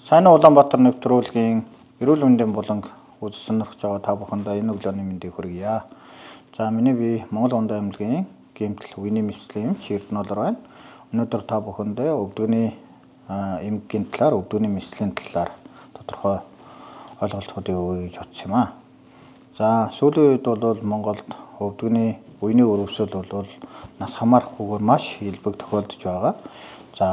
Сайн Улаанбаатар нэвтрүүлгийн эрүүл мэндийн буланг үзэж сонирхож байгаа та бүхэндээ энэ өглөөний мэндийг хүргье. За миний би Монгол Ондоо аймгийн гэмтэл үений мэслийн Эрдэнэлэр байна. Өнөөдөр та бүхэндээ өвдөгний эмгэгийн талаар, өвдөгний мэслийн талаар тодорхой ойлголтуудыг өгье гэж бодсон юм аа. За сүүлийн үед бол Монголд өвдөгний үений өрөвсөл бол нас хамаарахгүйгээр маш илбэг тохиолдож байгаа. За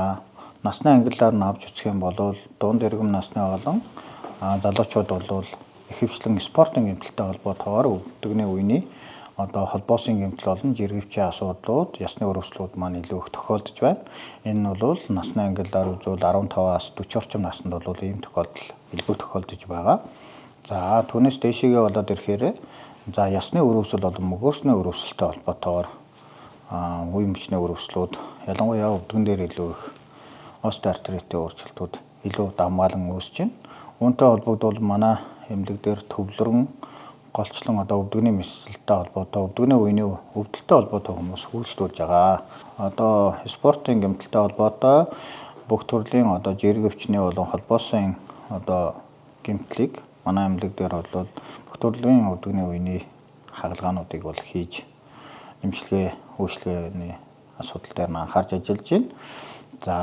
насны ангиллаар нь авч үзэх юм бол дунд иргэм насны олон залуучууд бол ихэвчлэн спортын гэмтэлтэй холбоотойгоор өвдөгний үений холбоосын гэмтэл болон жиргэвчийн асуудлууд, ясны өрөвслүүд маань илүү их тохиолдож байна. Энэ нь бол насны ангиллаар үзвэл 15-аас 40 орчим наснд бол ийм тохиолдол илүү тохиолдож байгаа. За түүнээс дээшээгээ болоод ирэхээр ясны өрөвсөл болон мөгөөрсний өрөвсөлтэй холбоотойгоор үе мөчний өрөвслүүд ялангуяа өвдгөн дээр илүү их остеоартритийн өөрчлөлтүүд илүү давмгаалan үүсэж байна. Үүнтэй холбогдвол манай эмнэлэг дээр төвлөрөн голчлон өвдөгний мэсэлтэй холбоотой, өвдөгний үений өвдөлттэй холбоотой хүмүүс үйлчлүүлж байгаа. Спортын гэмтэлтэй холбоотой бүх төрлийн жиргэвчний болон холбоосын гэмтлийг манай эмнэлэг дээр бол бүх төрлийн өвдөгний үений хагалгаануудыг бол хийж эмчилгээ, үйлчлэгээний асуудал дээр нь анхаарч ажиллаж байна. За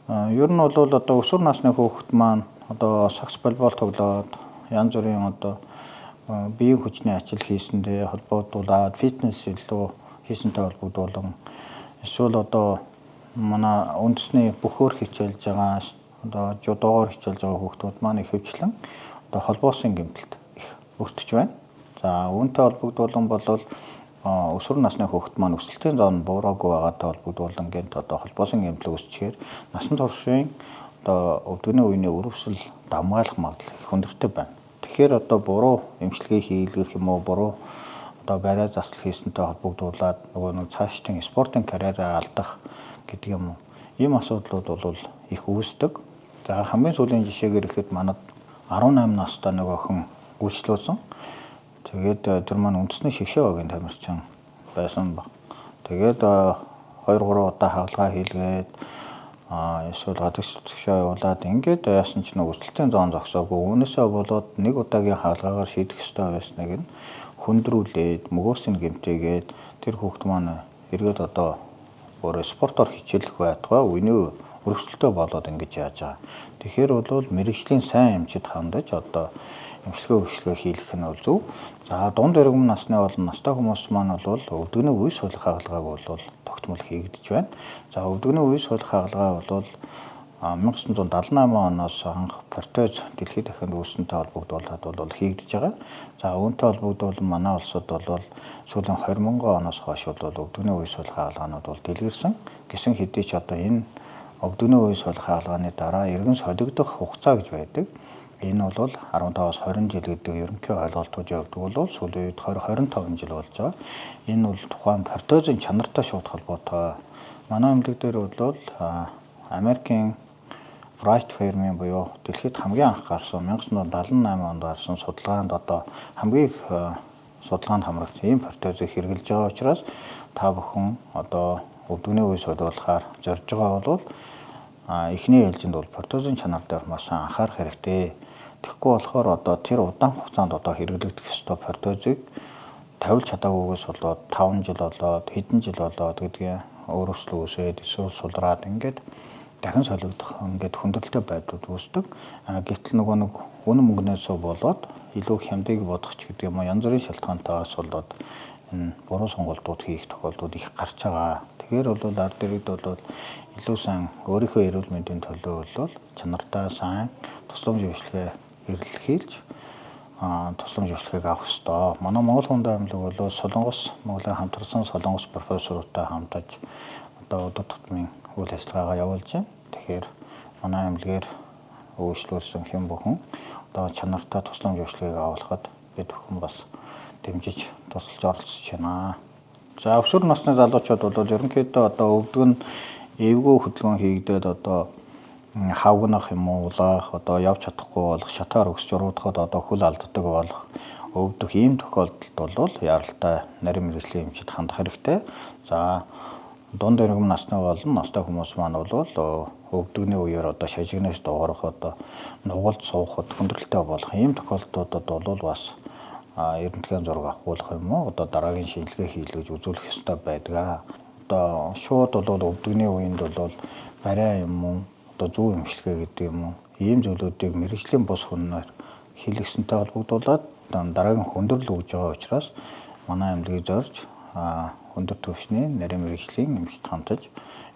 ер нь бол өсвөр насны хүүхэд маань сакс волейбол тоглоод янз бүрийн биеийн хүчний ажил хийсэндээ холбогдуулаад фитнес илүү хийсэнтэй холбогдуулан эсвэл манай үндэсний бөхөр хичээлж байгаа жудоогоор хичээлж байгаа хүүхдүүд маань ихэвчлэн холбоосын гэмтэлд их өртөж байна. За үүнтэй холбогдуулан бол өсвөр насны хүүхэд маань өсөлтийн зоон буураагүй байгаатай холбогдуулан холбоосын гэмтэл үүсчихээр насан туршийн өвдөгний үений өрөвсөл давмгаалах магадлал их өндөртэй байна. Тэгэхээр буруу эмчилгээ хийлгэх юм уу, буруу бариа засал хийсэнтэй холбогдуулаад цаашдын спортын карьераа алдах гэдэг юм уу. Ийм асуудлууд бол их үүсдэг. За хамгийн сүүлийн жишээгээр ихэд манад 18 настай нэг охин үйлчлүүлсэн. Тэгээд тэр маань үндэсний шгшээ багийн тамирчин байсан баг. Тэгээд 2-3 удаа хагалгаа хийлгээд эсвэл гадагш шгшээ явуулаад ингээд яасан ч нэг өсөлтийн зоон зогсоогүй. Үүнээсээ болоод нэг удаагийн хагалгаагаар шийдэх ёстой байсныг нь хүндрүүлээд мөгөөрсөнд гэмтээгээд тэр хүүхэд маань эргээд өөрөө спортоор хичээлэх байтугай үений өрөвсөлтөө болоод ингэж яаж байгаа. Тэгэхээр бол мэрэгжлийн сайн эмчид хандаж эмчилгээ хийх нь бол зөв. За дунд иргэм насны болон настай хүмүүс маань бол өвдөгний үе сулах хагалгааг бол тогтмол хийгдэж байна. За өвдөгний үе сулах хагалгаа бол 1978 оноос анх протез дэлхийд дахинд үүсэнтэй холбогдуулаад бол хийгдэж байгаа. За үүнтэй холбогдуулан манай улсад бол сүүлийн 2000 оноос хойш бол өвдөгний үе сулах хагалгаанууд бол дэлгэрсэн. Гэсэн хэдий ч энэ өвдөгний үе сулах хагалгааны дараа иргэн солигдох хугацаа гэж байдаг. Энэ бол 15-аас 20 жил гэдэг ерөнхий ойлголтуудын хувьд бол сүүлийн үед 20-25 жил болж байгаа. Энэ бол тухайн протезын чанартай шууд холбоотой. Манай эмнэлэг дээр бол Америкийн Wright фирмийн буюу дэлхийд хамгийн анх гарсан 1978 онд гарсан судалгаанд хамгийн их судалгаанд хамрагдсан ийм протезыг хэрэглэж байгаа учраас та бүхэн өвдөгний үе сулуулахаар зорж байгаа бол эхний ээлжинд бол протезын чанар дээр маш анхаарах хэрэгтэй. Тэгэхгүй болохоор тэр удаан хугацаанд хэрэглэгдэх ёстой протезыг тавилж чадаагүйгээс болоод 5 жил болоод хэдэн жил болоод гэдгийг өөрөслөө үсээд эсвэл сулраад ингээд дахин солигдох ингээд хүндрэлтэй байдууд үүсдэг. Гэтэл нэг үнэн мөнгнөөсөө болоод илүү хямдыг бодох ч гэдэг юм уу янз бүрийн шалтгаантайгаас болоод энэ буруу сонголтууд хийх тохиолдлууд их гарч байгаа. Тэгэхээр бол ард иргэд бол илүү сайн өөрийнхөө эрүүл мэндийн төлөө бол чанартай сайн тусламж үйлчлэгээ эрэлхийлж тусламж үйлчлэгийг авах ёстой. Манай Монгол Ондоо аймаг бол Солонгос Монголын хамтарсан Солонгос профессоруудтай хамтаж өдөр тутмын үйл ажиллагаагаа явуулж байна. Тэгэхээр манай аймлагээр үйлчлүүлсэн хэн бүхэн чанартай тусламж үйлчлэгийг авахад бид бүхэн бас дэмжиж тусалж оролцож байна. За өсвөр насны залуучууд бол ерөнхийдөө өвдгөн эвгүй хөдөлгөөн хийгдээд хавгнах юм уу улаах явж чадахгүй болох шатаар өсч уруудахад хөл алддаг болох өвдөх ийм тохиолдолд бол яралтай нарийн мэргэжлийн эмчид хандах хэрэгтэй. За дунд иргэм насны болон настай хүмүүс маань бол өвдөгний үеэр одоо шажигнаас доорох одоо нугалд суухад хүндрэлтэй болох ийм тохиолдлуудад бол бас эрдэнэтгийн зураг авахуулах юм уу одоо дараагийн шинжилгээ хийлгэж үзүүлэх ёстой байдаг. Одоо шууд бол өвдөгний үеинд бол барай юм уу одоо зүү эмчилгээ гэдэг юм уу ийм зүйлүүдийг мэрэгжлийн бус хүнээр хийлгэсэнтэй холбогдуулаад дараагийн хүндрэл өгж байгаа учраас манай эмнэлгийг зорж өндөр түвшний нарийн мэрэгжлийн эмчт хамтаж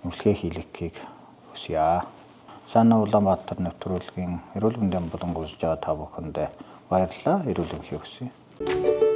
эмчилгээ хийлгэхийг хүсье. Сайн Улаанбаатар нэвтрүүлгийн эрүүл мэндийн болон үзэж байгаа та бүхэндээ баярлалаа. Эрүүл мэндийг хүсье.